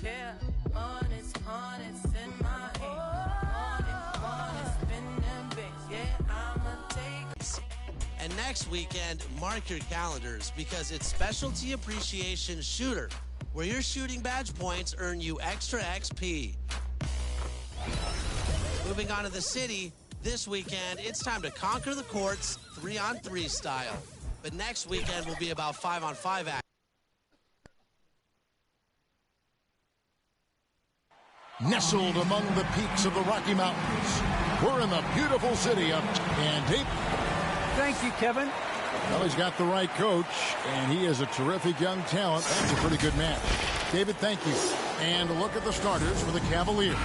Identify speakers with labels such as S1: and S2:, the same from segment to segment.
S1: Yeah, honest in my hand. Honest, spin them banks. Yeah, I'ma take.
S2: And next weekend, mark your calendars because it's Specialty Appreciation Shooter, where your shooting badge points earn you extra XP. Moving on to the city, this weekend, it's time to conquer the courts 3-on-3 style. But next weekend will be about 5-on-5 action.
S3: Nestled among the peaks of the Rocky Mountains, we're in the beautiful city of Andy.
S4: Thank you, Kevin.
S3: Well, he's got the right coach, and he is a terrific young talent. That's a pretty good match. David, thank you. And a look at the starters for the Cavaliers.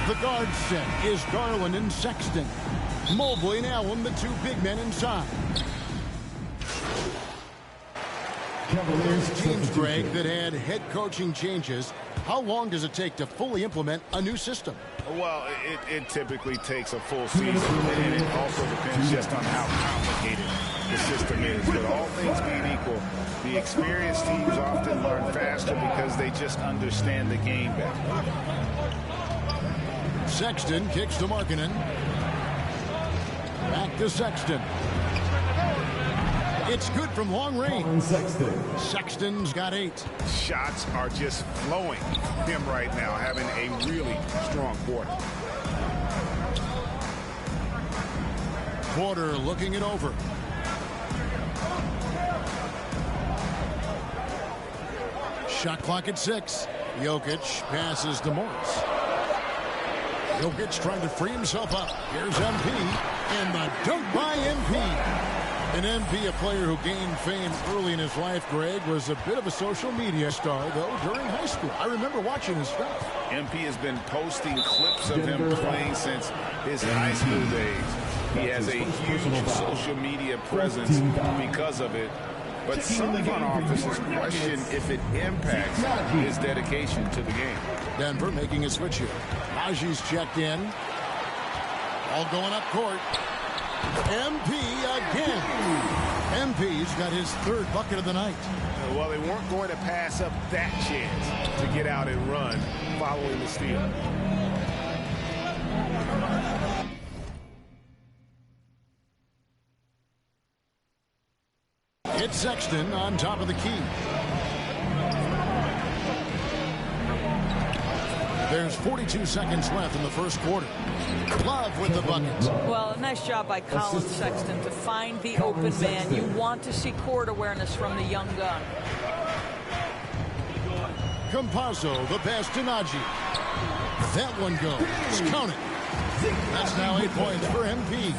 S3: The guard set is Garland and Sexton. Mobley and Allen, the two big men inside. Teams, Greg, that had head coaching changes. How long does it take to fully implement a new system?
S5: Well, it typically takes a full season, and it also depends just on how complicated the system is. But all things being equal, the experienced teams often learn faster because they just understand the game better.
S3: Sexton kicks to Markkanen. Back to Sexton. It's good from long range. Sexton's got 8.
S5: Shots are just flowing him right now, having a really strong quarter.
S3: Porter looking it over. Shot clock at 6. Jokic passes to Morris. Jokic trying to free himself up. Here's MP, and the dunk by MP. An MP, a player who gained fame early in his life, Greg, was a bit of a social media star, though, during high school. I remember watching his stuff.
S5: MP has been posting clips of him playing since his high school days. He has a huge social media presence because of it. But some front offices question if it impacts his dedication to the game.
S3: Denver making a switch here. Naji's checked in. All going up court. MP again. MP's got his 3rd bucket of the night.
S5: Well, they weren't going to pass up that chance to get out and run following the steal.
S3: It's Sexton on top of the key. There's 42 seconds left in the first quarter. Love with the bucket.
S6: Well, a nice job by Colin Sexton to find the open man. You want to see court awareness from the young gun.
S3: Campazzo, the pass to Naji. That one goes. Count it. That's now 8 points for MP.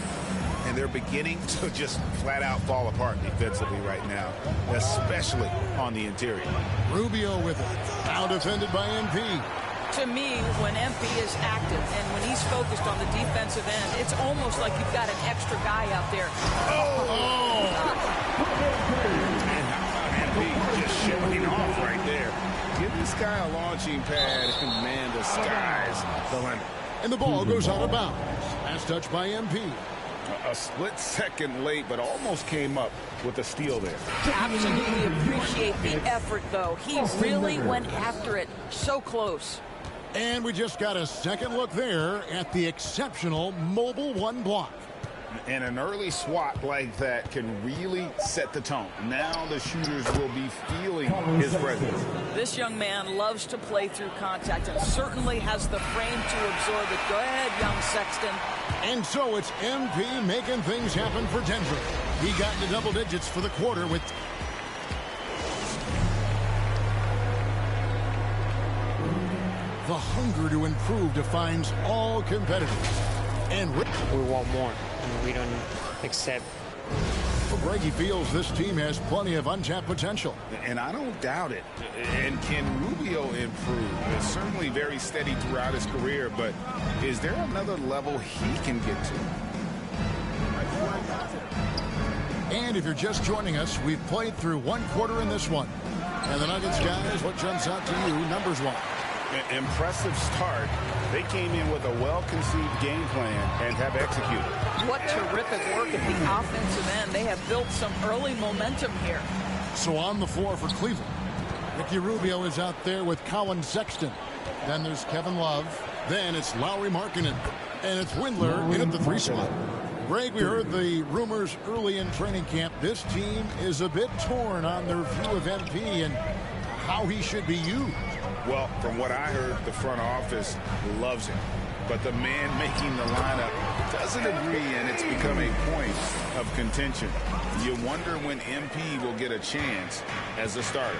S5: And they're beginning to just flat out fall apart defensively right now, especially on the interior.
S3: Rubio with it. Now defended by MP.
S6: To me, when MP is active and when he's focused on the defensive end, it's almost like you've got an extra guy out there.
S5: And MP just showing off right there. Give this guy a launching pad, and man, the sky's the limit.
S3: And the ball goes out of bounds. Last touch by MP.
S5: A split second late, but almost came up with a steal there.
S6: Absolutely appreciate the effort, though. He really went after it. So close.
S3: And we just got a second look there at the exceptional Mobile 1 block.
S5: And an early swat like that can really set the tone. Now the shooters will be feeling his presence.
S6: This young man loves to play through contact and certainly has the frame to absorb it. Go ahead, young Sexton.
S3: And so it's MP making things happen for Denver. He got into double digits for the quarter with... The hunger to improve defines all competitors. And
S7: we want more. We don't accept.
S3: Well, Greggy feels this team has plenty of untapped potential.
S5: And I don't doubt it. And can Rubio improve? It's certainly very steady throughout his career, but is there another level he can get to?
S3: And if you're just joining us, we've played through one quarter in this one. And the Nuggets, guys, what jumps out to you, numbers one?
S5: Impressive start. They came in with a well-conceived game plan and have executed.
S6: What terrific work at the offensive end. They have built some early momentum here.
S3: So on the floor for Cleveland, Ricky Rubio is out there with Colin Sexton. Then there's Kevin Love. Then it's Lauri Markkanen. And it's Windler in at the 3 slot. Greg, we heard the rumors early in training camp. This team is a bit torn on their view of MP and how he should be used.
S5: Well, from what I heard, the front office loves him. But the man making the lineup doesn't agree, and it's become a point of contention. You wonder when MP will get a chance as a starter.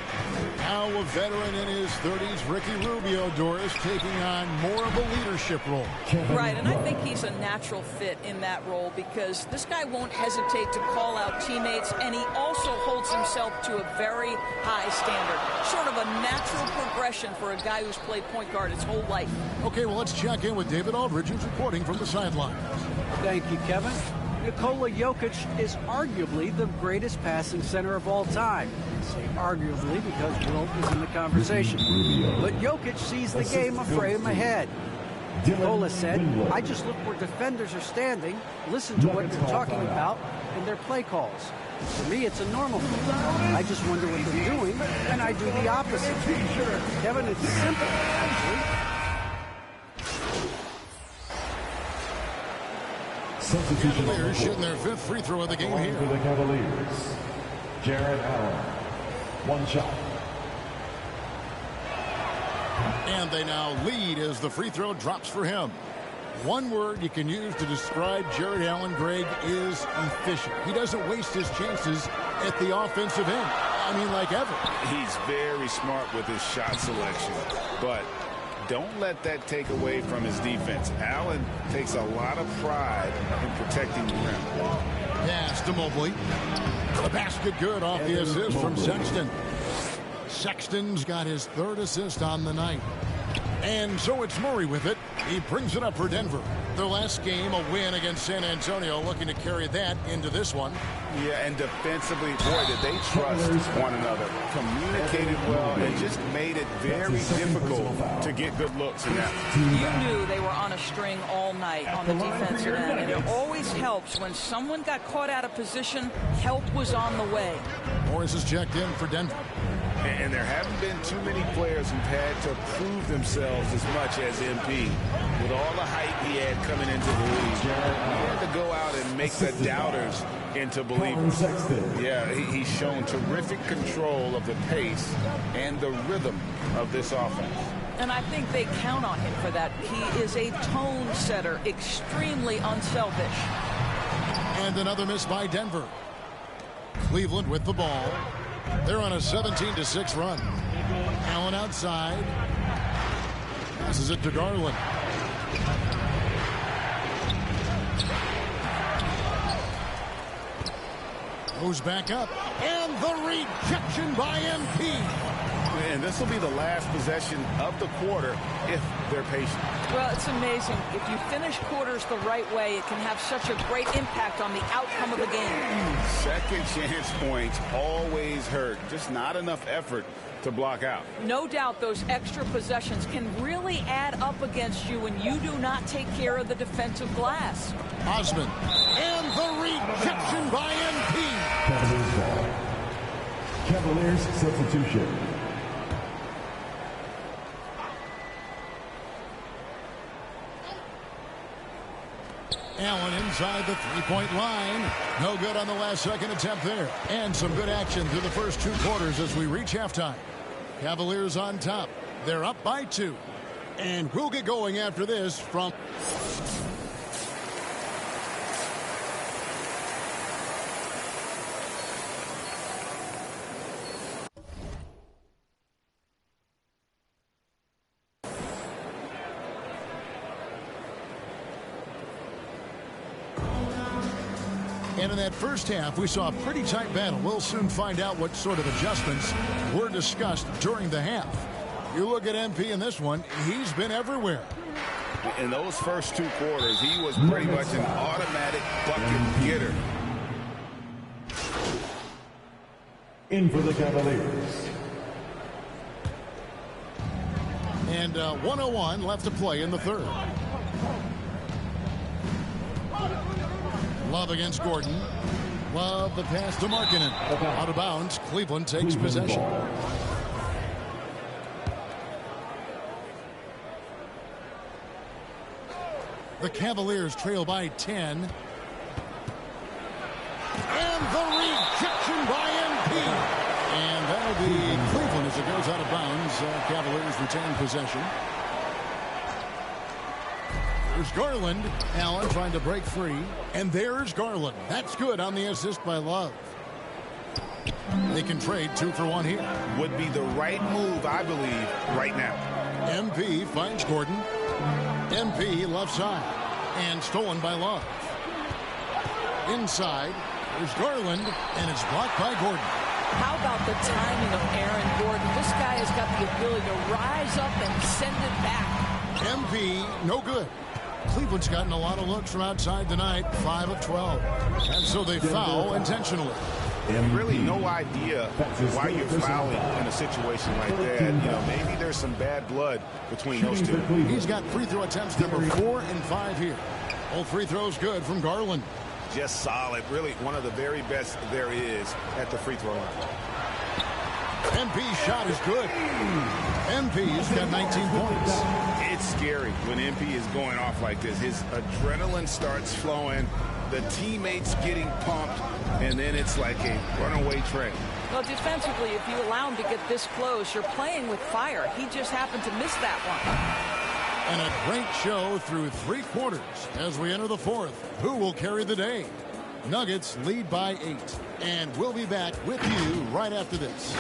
S3: Now a veteran in his 30s, Ricky Rubio, Doris, taking on more of a leadership role.
S6: Right, and I think he's a natural fit in that role because this guy won't hesitate to call out teammates, and he also holds himself to a very high standard. Sort of a natural progression for a guy who's played point guard his whole life.
S3: Okay, well, let's check in with David Aldridge, who's reporting from the sideline.
S4: Thank you, Kevin. Nikola Jokic is arguably the greatest passing center of all time. I say arguably because Wilt is in the conversation. But Jokic sees the game a frame ahead. Nikola said, I just look where defenders are standing, listen to what they're talking about, and their play calls. For me, it's a normal thing. I just wonder what they're doing, and I do the opposite. Kevin, it's simple, actually.
S3: Cavaliers shooting their 5th free throw of the game here.
S8: For the Cavaliers, Jarrett Allen, 1 shot.
S3: And they now lead as the free throw drops for him. One word you can use to describe Jarrett Allen, Greg, is efficient. He doesn't waste his chances at the offensive end. I mean, like ever.
S5: He's very smart with his shot selection, but don't let that take away from his defense. Allen takes a lot of pride in protecting the rim.
S3: Pass to Mobley. The basket good off the assist from Sexton. Sexton's got his 3rd assist on the night. And so it's Murray with it. He brings it up for Denver. Their last game, a win against San Antonio, looking to carry that into this one.
S5: Yeah, and defensively, boy, did they trust one another. Communicated well and just made it very difficult to get good looks in that.
S6: You knew they were on a string all night on the defensive end, and it always helps when someone got caught out of position, help was on the way.
S3: Morris is checked in for Denver.
S5: And there haven't been too many players who've had to prove themselves as much as MP. With all the hype he had coming into the league, he had to go out and make the doubters into believers. Yeah, he's shown terrific control of the pace and the rhythm of this offense.
S6: And I think they count on him for that. He is a tone setter, extremely unselfish.
S3: And another miss by Denver. Cleveland with the ball. They're on a 17-6 run. Allen outside. Passes it to Garland. Goes back up. And the rejection by MP.
S5: And this will be the last possession of the quarter if they're patient.
S6: Well, it's amazing. If you finish quarters the right way, it can have such a great impact on the outcome of the game.
S5: Second chance points always hurt. Just not enough effort to block out.
S6: No doubt those extra possessions can really add up against you when you do not take care of the defensive glass.
S3: Osman. And the rejection by MP.
S8: Cavaliers ball. Cavaliers substitution.
S3: Allen inside the three-point line. No good on the last second attempt there. And some good action through the first 2 quarters as we reach halftime. Cavaliers on top. They're up by 2. And we'll get going after this from... And in that first half, we saw a pretty tight battle. We'll soon find out what sort of adjustments were discussed during the half. You look at MP in this one, he's been everywhere.
S5: In those first 2 quarters, he was pretty much an automatic bucket getter.
S8: In for the Cavaliers.
S3: And 1:01 left to play in the third. Love against Gordon. Love the pass to Markkanen. Out of bounds. Cleveland takes possession. The Cavaliers trail by 10. And the rejection by MP. And that'll be Cleveland as it goes out of bounds. Cavaliers retain possession. There's Garland. Allen trying to break free. And there's Garland. That's good on the assist by Love. They can trade 2 for 1 here.
S5: Would be the right move, I believe, right now.
S3: MP finds Gordon. MP left side. And stolen by Love. Inside, there's Garland. And it's blocked by Gordon.
S6: How about the timing of Aaron Gordon? This guy has got the ability to rise up and send it back.
S3: MP, no good. Cleveland's gotten a lot of looks from outside tonight, 5 of 12. And so they foul intentionally.
S5: Really no idea why you're fouling in a situation like that. You know, maybe there's some bad blood between those two.
S3: He's got free throw attempts number 4 and 5 here. All free throws good from Garland.
S5: Just solid. Really one of the very best there is at the free throw line.
S3: MP's shot is good. MP's got 19 points.
S5: It's scary when MP is going off like this. His adrenaline starts flowing. The teammates getting pumped, and then it's like a runaway train.
S6: Well, defensively, if you allow him to get this close, you're playing with fire. He just happened to miss that one.
S3: And a great show through 3 quarters as we enter the 4th. Who will carry the day? Nuggets lead by 8. And we'll be back with you right after this.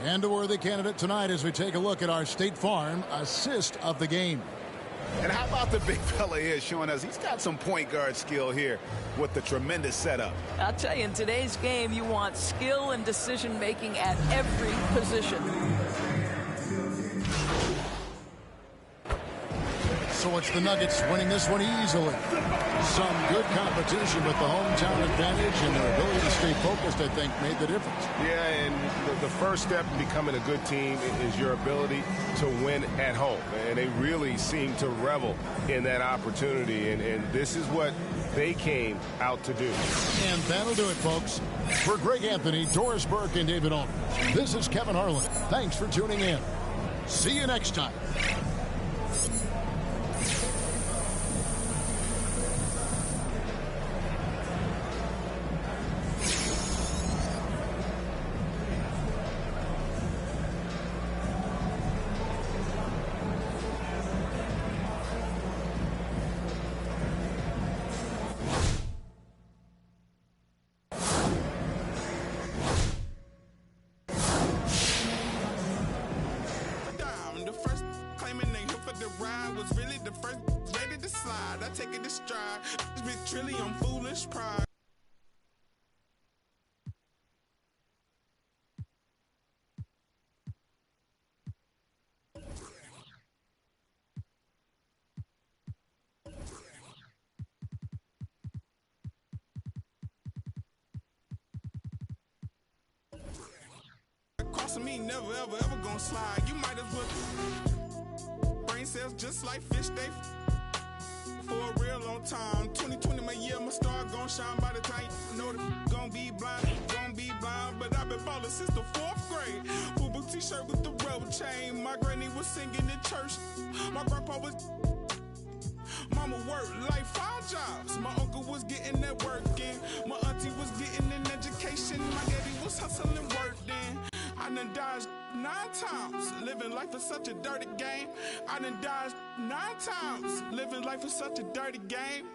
S3: And a worthy candidate tonight as we take a look at our State Farm assist of the game.
S5: And how about the big fella here showing us he's got some point guard skill here with the tremendous setup.
S6: I'll tell you, in today's game, you want skill and decision-making at every position.
S3: So it's the Nuggets winning this one easily. Some good competition with the hometown advantage and their ability to stay focused, I think, made the difference.
S9: Yeah, and the first step in becoming a good team is your ability to win at home. And they really seem to revel in that opportunity. And this is what they came out to do.
S3: And that'll do it, folks. For Greg Anthony, Doris Burke, and David Allman, this is Kevin Harlan. Thanks for tuning in. See you next time.
S10: Me never ever gonna slide. You might as well brain cells just like fish, they for a real long time. 2020 my year, my star gonna shine by the time you know that gonna be blind, but I've been ballin' since the 4th grade. Fubu t-shirt with the rubber chain. My granny was singing in church. My grandpa was mama worked like 5 jobs. My uncle was getting that work in. My auntie was getting an education. My daddy was hustling work then. I done dodged 9 times, living life is such a dirty game. I done dodged 9 times, living life is such a dirty game.